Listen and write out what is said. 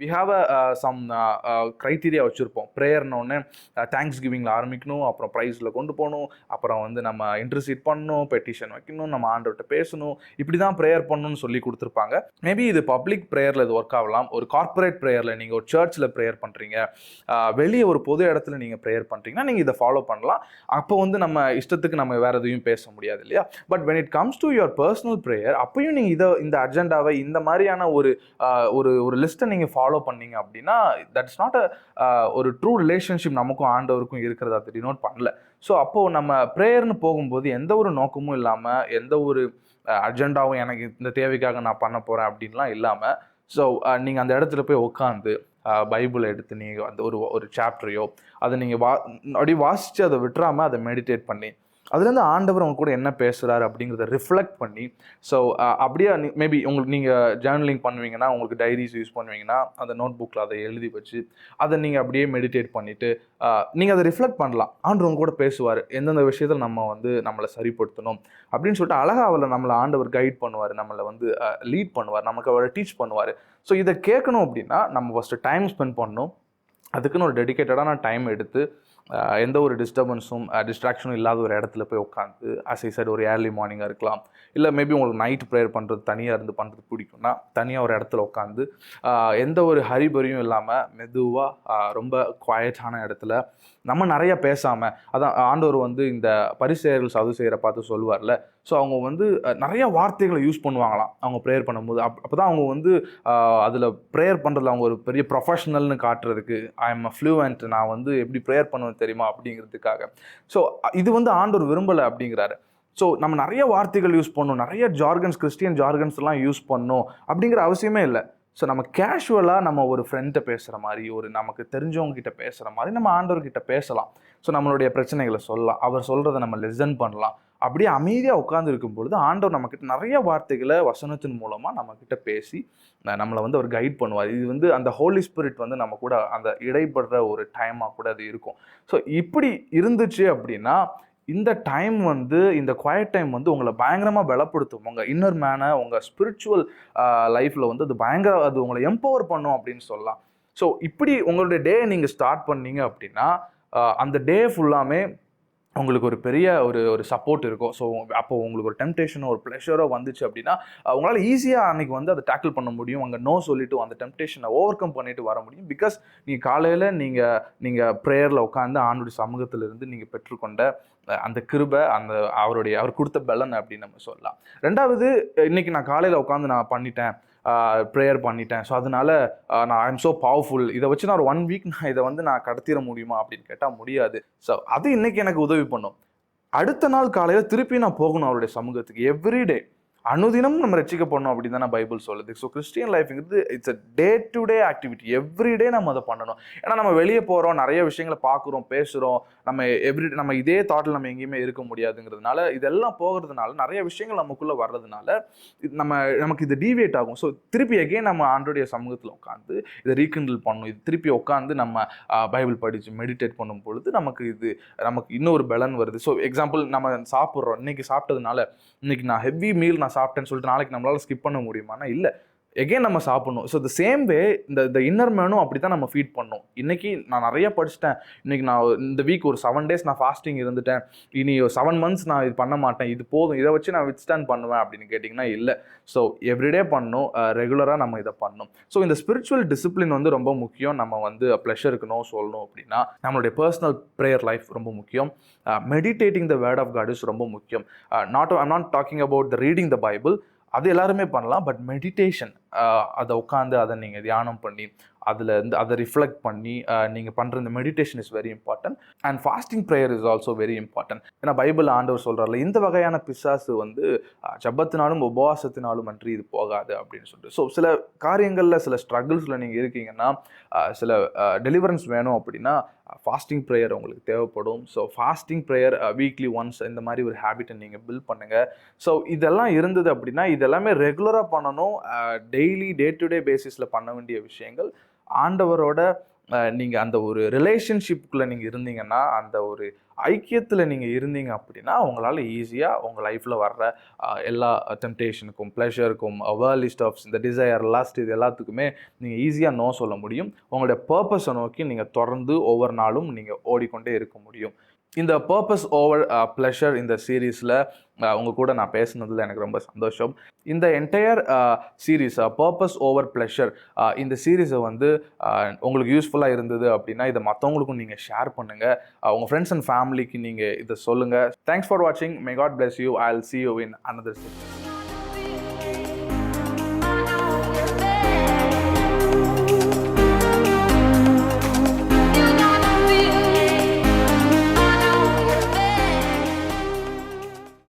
We have some criteria வச்சுருப்போம். ப்ரேயர்னோடனே thanks கிவிங்கில் ஆரம்பிக்கணும், அப்புறம் ப்ரைஸில் கொண்டு போகணும், அப்புறம் வந்து நம்ம இன்டர்சீட் பண்ணணும், பெட்டிஷன் வைக்கணும், நம்ம ஆண்டவர்கிட்ட பேசணும், இப்படி தான் ப்ரேயர் பண்ணணும்னு சொல்லி கொடுத்துருப்பாங்க. மேபி இது பப்ளிக் ப்ரேயரில் இது ஒர்க் ஆகலாம். ஒரு கார்ப்பரேட் ப்ரேயரில் நீங்கள் ஒரு சர்ச்சில் ப்ரேயர் பண்ணுறீங்க, வெளியே ஒரு பொது இடத்துல நீங்கள் ப்ரேயர் பண்ணுறீங்கன்னா நீங்கள் இதை ஃபாலோ பண்ணலாம். அப்போ வந்து நம்ம இஷ்டத்துக்கு நம்ம வேறு எதையும் பேச முடியாது இல்லையா? But when it comes to your personal prayer, அப்பயும் நீங்கள் இந்த அஜெண்டாவை இந்த மாதிரியான ஒரு ஒரு லிஸ்ட்டை நீங்கள் ஃபாலோ பண்ணீங்க அப்படின்னா தட்ஸ் நாட் ஒரு ட்ரூ ரிலேஷன்ஷிப் நமக்கும் ஆண்டவருக்கும் இருக்கிறதா டினோட் பண்ணல. ஸோ அப்போது நம்ம ப்ரேயர்னு போகும்போது எந்த ஒரு நோக்கமும் இல்லாமல், எந்த ஒரு அஜெண்டாவும் எனக்கு இந்த தேவைக்காக நான் பண்ண போகிறேன் அப்படின்லாம் இல்லாமல், ஸோ நீங்கள் அந்த இடத்துல போய் உட்காந்து பைபிளை எடுத்து நீங்கள் அந்த ஒரு சாப்டரையோ அதை நீங்கள் அப்படி வாசித்து அதை விட்டுறாமல் அதை மெடிடேட் பண்ணி அதுலேருந்து ஆண்டவர் அவங்க கூட என்ன பேசுகிறாரு அப்படிங்கிறத ரிஃப்ளெக்ட் பண்ணி, ஸோ அப்படியே மேபி உங்களுக்கு நீங்கள் ஜேர்னலிங் பண்ணுவீங்கன்னா, உங்களுக்கு டைரிஸ் யூஸ் பண்ணுவீங்கன்னா, அந்த நோட் புக்கில் அதை எழுதி வச்சு அதை நீங்கள் அப்படியே மெடிடேட் பண்ணிவிட்டு நீங்கள் அதை ரிஃப்ளெக்ட் பண்ணலாம். ஆண்டவர் அவங்க கூட பேசுவார், எந்தெந்த விஷயத்தில் நம்ம வந்து நம்மளை சரிப்படுத்தணும் அப்படின்னு சொல்லிட்டு அழகாக அவளை நம்மளை ஆண்டவர் கைட் பண்ணுவார், நம்மளை வந்து லீட் பண்ணுவார், நமக்கு அவரை டீச் பண்ணுவார். ஸோ இதை கேட்கணும் அப்படின்னா நம்ம ஃபஸ்ட்டு டைம் ஸ்பெண்ட் பண்ணணும். அதுக்குன்னு ஒரு டெடிக்கேட்டடான டைம் எடுத்து எந்த ஒரு டிஸ்ட்ராக்ஷனும் இல்லாத ஒரு இடத்துல போய் உட்காந்து, ஆஸ் ஐ செட், ஒரு ஏர்லி மார்னிங்காக இருக்கலாம், இல்லை மேபி உங்களுக்கு நைட் ப்ரேயர் பண்ணுறது தனியாக இருந்து பண்ணுறது பிடிக்கும்னா தனியாக ஒரு இடத்துல உட்காந்து எந்த ஒரு ஹரிபரியும் இல்லாமல் மெதுவாக ரொம்ப குவாய்ட்டான இடத்துல நம்ம நிறைய பேசாமல், அதான் ஆண்டவர் வந்து இந்த பரிசேயர்கள் சதுசேயரை பார்த்து சொல்லுவார்ல, ஸோ அவங்க வந்து நிறைய வார்த்தைகளை யூஸ் பண்ணுவாங்களாம் அவங்க ப்ரேயர் பண்ணும்போது. அப்போ தான் அவங்க வந்து அதில் ப்ரேயர் பண்ணுறதுல அவங்க ஒரு பெரிய ப்ரொஃபஷனல்னு காட்டுறதுக்கு, ஐ எம் ஃப்ளூவெண்ட், நான் வந்து எப்படி ப்ரேயர் பண்ணுவேன் தெரியுமா அப்படிங்கிறதுக்காக. ஸோ இது வந்து ஆண்டவர் விரும்பலை அப்படிங்கிறாரு. ஸோ நம்ம நிறைய வார்த்தைகள் யூஸ் பண்ணணும், நிறைய ஜார்கன்ஸ், கிறிஸ்டியன் ஜார்கன்ஸ் எல்லாம் யூஸ் பண்ணணும் அப்படிங்கிற அவசியமே இல்லை. ஸோ நம்ம கேஷுவலாக நம்ம ஒரு ஃப்ரெண்ட்டை பேசுகிற மாதிரி, ஒரு நமக்கு தெரிஞ்சவங்க கிட்ட பேசுகிற மாதிரி நம்ம ஆண்டவர்கிட்ட பேசலாம். ஸோ நம்மளுடைய பிரச்சனைகளை சொல்லலாம், அவர் சொல்கிறத நம்ம லிசன் பண்ணலாம். அப்படியே அமைதியாக உட்கார்ந்து இருக்கும் பொழுது ஆண்டவர் நம்மக்கிட்ட நிறைய வார்த்தைகளை வசனத்தின் மூலமாக நம்மக்கிட்ட பேசி நம்மளை வந்து அவர் கைட் பண்ணுவார். இது வந்து அந்த ஹோலி ஸ்பிரிட் வந்து நம்ம கூட அந்த இடைப்படுற ஒரு டைமாக கூட அது இருக்கும். ஸோ இப்படி இருந்துச்சு அப்படின்னா இந்த டைம் வந்து, இந்த குவைட் டைம் வந்து உங்களை பயங்கரமாக பலப்படுத்தும். உங்கள் இன்னர் மேனை, உங்கள் ஸ்பிரிச்சுவல் லைஃப்பில் வந்து அது உங்களை எம்பவர் பண்ணும் அப்படின்னு சொல்லலாம். ஸோ இப்படி உங்களுடைய டே நீங்கள் ஸ்டார்ட் பண்ணீங்க அப்படின்னா அந்த டே ஃபுல்லாமே உங்களுக்கு ஒரு பெரிய ஒரு சப்போர்ட் இருக்கும். ஸோ அப்போ உங்களுக்கு ஒரு டெம்டேஷனோ ஒரு ப்ளஷரோ வந்துச்சு அப்படின்னா உங்களால் ஈஸியாக அன்றைக்கி வந்து அதை டேக்கிள் பண்ண முடியும். அங்கே நோ சொல்லிவிட்டு அந்த டெம்டேஷனை ஓவர் கம் பண்ணிட்டு வர முடியும். பிகாஸ் நீங்கள் காலையில் நீங்கள் ப்ரேயரில் உட்காந்து ஆண்டோடைய சமூகத்திலிருந்து நீங்கள் பெற்றுக்கொண்ட அந்த கிருபை, அவர் கொடுத்த பலன் அப்படின்னு நம்ம சொல்லலாம். ரெண்டாவது, இன்றைக்கி நான் காலையில் உட்காந்து நான் பண்ணிட்டேன், ப்ரேயர் பண்ணிட்டேன், ஸோ அதனால நான் ஐ எம் ஸோ பவர்ஃபுல், இதை வச்சு நான் ஒரு 1 வீக் நான் இதை வந்து நான் கடத்திட முடியுமா அப்படின்னு கேட்டால் முடியாது. ஸோ அது இன்றைக்கி எனக்கு உதவி பண்ணும். அடுத்த நாள் காலையில் திருப்பி நான் போகணும் அவருடைய சமூகத்துக்கு. எவ்ரிடே அனுதினமும் நம்ம ரட்சிக்கப்படணும் அப்படின்னு தான் பைபிள் சொல்லுது. ஸோ கிறிஸ்டியன் லைஃப்ங்கிறது it's a day to day activity. Everyday நம்ம அதை பண்ணணும். ஏன்னா நம்ம வெளியே போகிறோம், நிறைய விஷயங்களை பார்க்குறோம், பேசுகிறோம், நம்ம இதே தாட்டில் நம்ம எங்கேயுமே இருக்க முடியாதுங்கிறதுனால, இதெல்லாம் போகிறதுனால நிறைய விஷயங்கள் நமக்குள்ளே வர்றதுனால நமக்கு இது டீவியேட் ஆகும். ஸோ திருப்பி எகெயின் நம்ம ஆண்டோடைய சமூகத்தில் உட்காந்து இதை ரீகண்டில் பண்ணணும். இது திருப்பி உட்காந்து நம்ம பைபிள் படித்து மெடிடேட் பண்ணும் பொழுது நமக்கு இன்னொரு பலன் வருது. ஸோ எக்ஸாம்பிள், நம்ம சாப்பிட்றோம், இன்னைக்கு சாப்பிட்டதுனால இன்னைக்கு நான் ஹெவி மீல் நான் சாப்பிட்டேன்னு சொல்லிட்டு நாளைக்கு நம்மளால் ஸ்கிப் பண்ண முடியுமானா இல்லை, எகெயின் நம்ம சாப்பிடணும். ஸோ த சேம் வே இந்த இன்னர் மேனும் அப்படி தான் நம்ம ஃபீட் பண்ணணும். இன்றைக்கி நான் நிறைய படிச்சிட்டேன், இன்றைக்கி நான் இந்த வீக் ஒரு 7 days நான் ஃபாஸ்டிங் இருந்துட்டேன், இனி 7 months நான் இது பண்ண மாட்டேன், இது போதும், இதை வச்சு நான் வித்ஸ்டாண்ட் பண்ணுவேன் அப்படின்னு கேட்டிங்கன்னா இல்லை. ஸோ எவ்ரிடே பண்ணணும், ரெகுலராக நம்ம இதை பண்ணணும். ஸோ இந்த ஸ்பிரிச்சுவல் டிசிப்ளின் வந்து ரொம்ப முக்கியம். நம்ம வந்து ப்ளஷருக்கு நோ சொல்லணும் அப்படின்னா நம்மளுடைய பர்சனல் ப்ரேயர் லைஃப் ரொம்ப முக்கியம். Meditating the word of God is ரொம்ப முக்கியம். I'm not talking about the reading the Bible, அது எல்லாருமே பண்ணலாம். பட் மெடிடேஷன், அதை உட்காந்து அதை நீங்கள் தியானம் பண்ணி அதை ரிஃப்ளெக்ட் பண்ணி நீங்கள் பண்ணுற இந்த meditation is very important. And fasting prayer is also very important. ஏன்னா பைபிள் ஆண்டவர் சொல்கிறார்ல, இந்த வகையான பிசாசு வந்து ஜெபத்தினாலும் உபவாசத்தினாலும் அன்றி இது போகாது அப்படின்னு சொல்லிட்டு. ஸோ சில காரியங்களில், சில ஸ்ட்ரகிள்ஸில் நீங்கள் இருக்கீங்கன்னா, சில டெலிவரன்ஸ் வேணும் அப்படின்னா ஃபாஸ்டிங் ப்ரேயர் உங்களுக்கு தேவைப்படும். So fasting prayer weekly once இந்த மாதிரி ஒரு ஹேபிட்டை நீங்கள் பில்ட் பண்ணுங்கள். ஸோ இதெல்லாம் இருந்தது அப்படின்னா இதெல்லாமே ரெகுலராக பண்ணணும். டெய்லி டே டு டே பேசிஸில் பண்ண வேண்டிய விஷயங்கள். ஆண்டவரோட நீங்கள் அந்த ஒரு ரிலேஷன்ஷிப்புக்குள்ளே நீங்கள் இருந்தீங்கன்னா, அந்த ஒரு ஐக்கியத்தில் நீங்கள் இருந்தீங்க அப்படின்னா, உங்களால் ஈஸியாக உங்கள் லைஃப்பில் வர்ற எல்லா டெம்ப்டேஷனுக்கும், ப்ளஷருக்கும், வேர்ல்ட்லி ஸ்டஃப்ஸ், இந்த டிசையர், லஸ்ட் இது எல்லாத்துக்குமே நீங்கள் ஈஸியாக நோ சொல்ல முடியும். உங்களுடைய பர்ப்பஸை நோக்கி நீங்கள் தொடர்ந்து ஒவ்வொரு நாளும் நீங்கள் ஓடிக்கொண்டே இருக்க முடியும். இந்த பர்ப்பஸ் ஓவர் ப்ளஷர் இந்த சீரீஸில் உங்கள் கூட நான் பேசுனதில் எனக்கு ரொம்ப சந்தோஷம். இந்த entire series purpose over pleasure இந்த சீரீஸை வந்து உங்களுக்கு யூஸ்ஃபுல்லாக இருந்தது அப்படின்னா இதை மற்றவங்களுக்கும் நீங்கள் ஷேர் பண்ணுங்கள். உங்கள் ஃப்ரெண்ட்ஸ் அண்ட் ஃபேமிலிக்கு நீங்கள் இதை சொல்லுங்கள். தேங்க்ஸ் ஃபார் வாட்சிங். May God bless you. I will see you in another session.